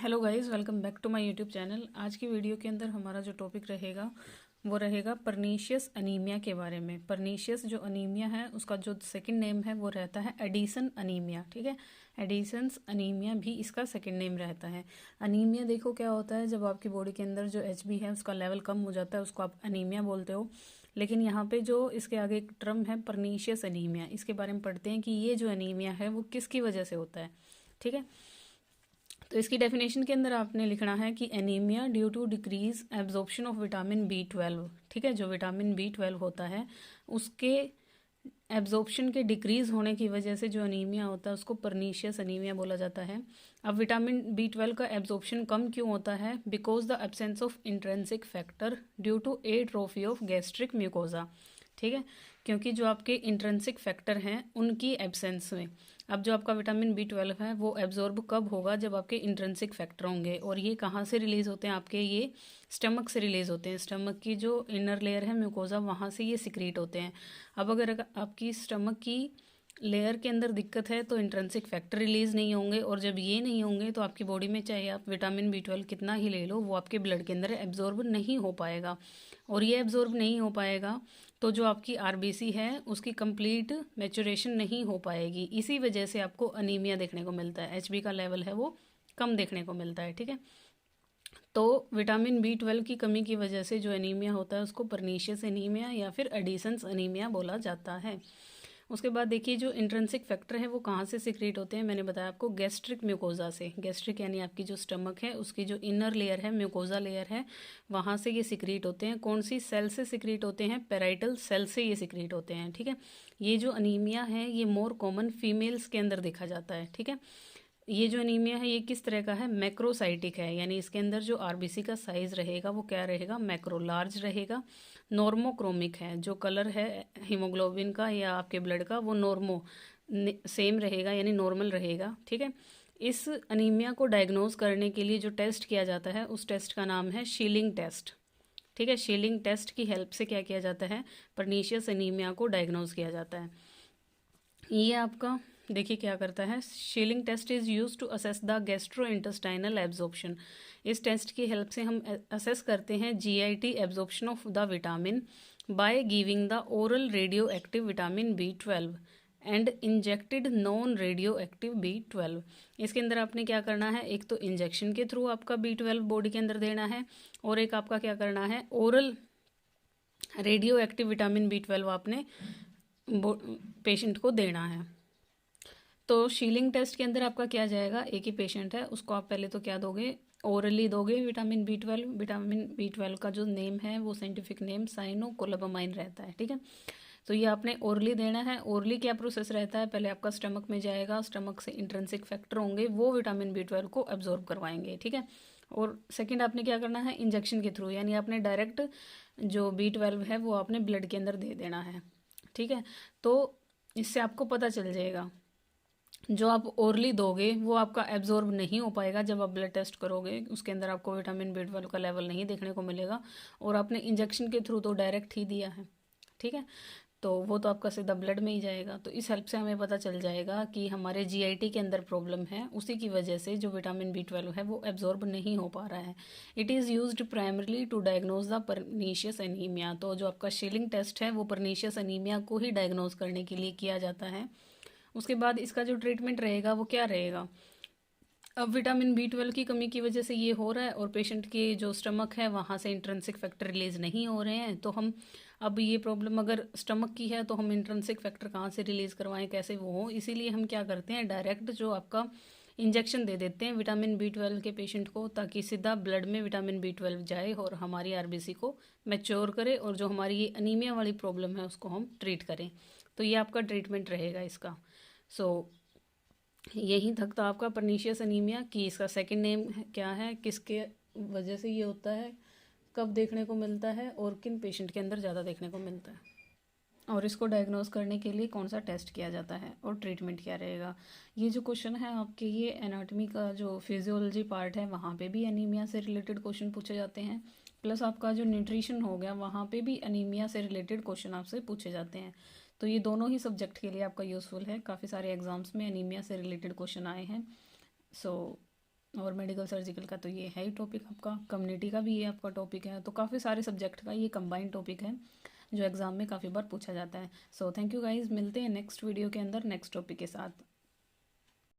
Hello guys, welcome back to my YouTube channel. आज की video के अंदर हमारा जो टॉपिक रहेगा वो रहेगा परनीशियस अनीमिया के बारे में। परनीशियस जो अनीमिया है उसका जो सेकंड नेम है वो रहता है एडिसन अनीमिया। ठीक है, एडिसन्स अनीमिया भी इसका सेकंड नेम रहता है। अनीमिया देखो क्या होता है, जब आपकी बॉडी के अंदर जो एचबी है उसका लेवल कम हो जाता है उसको आप अनीमिया बोलते हो। लेकिन यहाँ पे जो इसके आगे एक टर्म है परनीशियस अनीमिया, इसके बारे में पढ़ते हैं कि ये जो अनीमिया है वो किसकी वजह से होता है। ठीक है, तो इसकी डेफिनेशन के अंदर आपने लिखना है कि anaemia due to decrease absorption of vitamin B12। ठीक है, जो विटामिन B12 होता है उसके एब्जॉर्प्शन के डिक्रीज होने की वजह से जो अनीमिया होता है उसको परनीशियस अनीमिया बोला जाता है। अब विटामिन B12 का एब्जॉर्प्शन कम क्यों होता है? Because the absence of intrinsic factor due to atrophy of gastric mucosa. ठीक है, क्योंकि जो आपके इंट्रेंसिक फैक्टर हैं उनकी एब्सेंस में अब जो आपका विटामिन B12 है वो एब्जॉर्ब कब होगा? जब आपके इंट्रेंसिक फैक्टर होंगे। और ये कहाँ से रिलीज होते हैं? आपके ये स्टमक से रिलीज होते हैं। स्टमक की जो इनर लेयर है म्यूकोजा, वहाँ से ये सिक्रीट होते हैं। अब अगर आपकी स्टमक की लेयर के अंदर दिक्कत है तो इंट्रेंसिक फैक्टर रिलीज नहीं होंगे, और जब ये नहीं होंगे तो आपकी बॉडी में चाहे आप विटामिन B12 कितना ही ले लो वो आपके ब्लड के अंदर एब्जॉर्ब नहीं हो पाएगा। और ये एब्जॉर्ब नहीं हो पाएगा तो जो आपकी आरबीसी है उसकी कंप्लीट मैच्योरेशन नहीं हो पाएगी। इसी वजह से आपको अनीमिया देखने को मिलता है, एचबी का लेवल है वो कम देखने को मिलता है। ठीक है, तो विटामिन B12 की कमी की वजह से जो एनीमिया होता है उसको परनीशियस एनीमिया या फिर एडिसन्स अनीमिया बोला जाता है। उसके बाद देखिए, जो इंट्रेंसिक फैक्टर है वो कहाँ से सिक्रीट होते हैं? मैंने बताया आपको गैस्ट्रिक म्यूकोजा से। गैस्ट्रिक यानी आपकी जो स्टमक है उसकी जो इनर लेयर है म्यूकोजा लेयर है, वहाँ से ये सिक्रीट होते हैं। कौन सी सेल से सिक्रीट होते हैं? पेराइटल सेल से ये सिक्रीट होते हैं। ठीक है, ये जो अनीमिया है ये मोर कॉमन फीमेल्स के अंदर देखा जाता है। ठीक है, ये जो अनीमिया है ये किस तरह का है? मैक्रोसाइटिक है, यानी इसके अंदर जो आरबीसी का साइज रहेगा वो क्या रहेगा? मैक्रो लार्ज रहेगा। नॉर्मोक्रोमिक है, जो कलर है हीमोग्लोबिन का या आपके ब्लड का वो नॉर्मो सेम रहेगा यानी नॉर्मल रहेगा। ठीक है, इस अनीमिया को डायग्नोज करने के लिए जो टेस्ट किया जाता है उस टेस्ट का नाम है शीलिंग टेस्ट। ठीक है, शीलिंग टेस्ट की हेल्प से क्या किया जाता है? परनीशियस अनीमिया को डायग्नोज किया जाता है। ये आपका देखिए क्या करता है, schilling test is use to assess the gastro intestinal absorption. इस टेस्ट की हेल्प से हम असेस करते हैं GIT absorption of the vitamin by giving the oral radio active vitamin B12 and injected non radio active B12। इसके अंदर आपने क्या करना है, एक तो इंजेक्शन के थ्रू आपका B12 बॉडी के अंदर देना है, और एक आपका क्या करना है, oral radio active vitamin B12 आपने पेशेंट को देना है। तो शीलिंग टेस्ट के अंदर आपका क्या जाएगा, एक ही पेशेंट है उसको आप पहले तो क्या दोगे, ओरली दोगे विटामिन B12। विटामिन B12 का जो नेम है वो साइंटिफिक नेम साइनोकोलाबामाइन रहता है। ठीक है, तो ये आपने ओरली देना है। ओरली क्या प्रोसेस रहता है, पहले आपका स्टमक में जाएगा, स्टमक से इंट्रेंसिक फैक्टर होंगे वो विटामिन B12 को एब्जॉर्ब करवाएंगे। ठीक है, और सेकंड आपने क्या करना है, इंजेक्शन के थ्रू, यानी आपने डायरेक्ट जो B12 है वो आपने ब्लड के अंदर दे देना है। ठीक है, तो इससे आपको पता चल जाएगा जो आप ओरली दोगे वो आपका एब्जॉर्ब नहीं हो पाएगा। जब आप ब्लड टेस्ट करोगे उसके अंदर आपको विटामिन B12 का लेवल नहीं देखने को मिलेगा, और आपने इंजेक्शन के थ्रू तो डायरेक्ट ही दिया है। ठीक है, तो वो तो आपका सीधा ब्लड में ही जाएगा। तो इस हेल्प से हमें पता चल जाएगा कि हमारे जीआईटी के अंदर प्रॉब्लम है, उसी की वजह से जो विटामिन B12 है वो एब्जॉर्ब नहीं हो पा रहा है। It is used primarily to diagnose the pernicious anaemia. तो जो आपका शीलिंग टेस्ट है वो परनीशियस एनीमिया को ही डायग्नोज करने के लिए किया जाता है। उसके बाद इसका जो ट्रीटमेंट रहेगा वो क्या रहेगा, अब विटामिन B12 की कमी की वजह से ये हो रहा है और पेशेंट के जो स्टमक है वहाँ से इंट्रेंसिक फैक्टर रिलीज नहीं हो रहे हैं, तो हम अब ये प्रॉब्लम अगर स्टमक की है तो हम इंट्रेंसिक फैक्टर कहाँ से रिलीज करवाएं, कैसे वो हो, इसीलिए हम क्या करते हैं, डायरेक्ट जो आपका इंजेक्शन दे देते हैं विटामिन B12 के पेशेंट को, ताकि सीधा ब्लड में विटामिन B12 जाए और हमारी आरबीसी को मैच्योर करे और जो हमारी ये अनीमिया वाली प्रॉब्लम है उसको हम ट्रीट करें। तो ये आपका ट्रीटमेंट रहेगा इसका। सो यहीं तक था आपका परनीशियस अनीमिया कि इसका सेकंड नेम क्या है, किसके वजह से ये होता है, कब देखने को मिलता है और किन पेशेंट के अंदर ज़्यादा देखने को मिलता है, और इसको डायग्नोज करने के लिए कौन सा टेस्ट किया जाता है और ट्रीटमेंट क्या रहेगा। ये जो क्वेश्चन है आपके, ये एनाटॉमी का जो फिजियोलॉजी पार्ट है वहाँ पे भी एनीमिया से रिलेटेड क्वेश्चन पूछे जाते हैं, प्लस आपका जो न्यूट्रिशन हो गया वहाँ पे भी एनीमिया से रिलेटेड क्वेश्चन आपसे पूछे जाते हैं। तो ये दोनों ही सब्जेक्ट के लिए आपका यूज़फुल है, काफ़ी सारे एग्जाम्स में एनीमिया से रिलेटेड क्वेश्चन आए हैं। सो और मेडिकल सर्जिकल का तो ये है ही टॉपिक आपका, कम्युनिटी का भी ये आपका टॉपिक है। तो काफ़ी सारे सब्जेक्ट का ये कंबाइंड टॉपिक है जो एग्ज़ाम में काफ़ी बार पूछा जाता है। सो थैंक यू गाइज, मिलते हैं नेक्स्ट वीडियो के अंदर नेक्स्ट टॉपिक के साथ।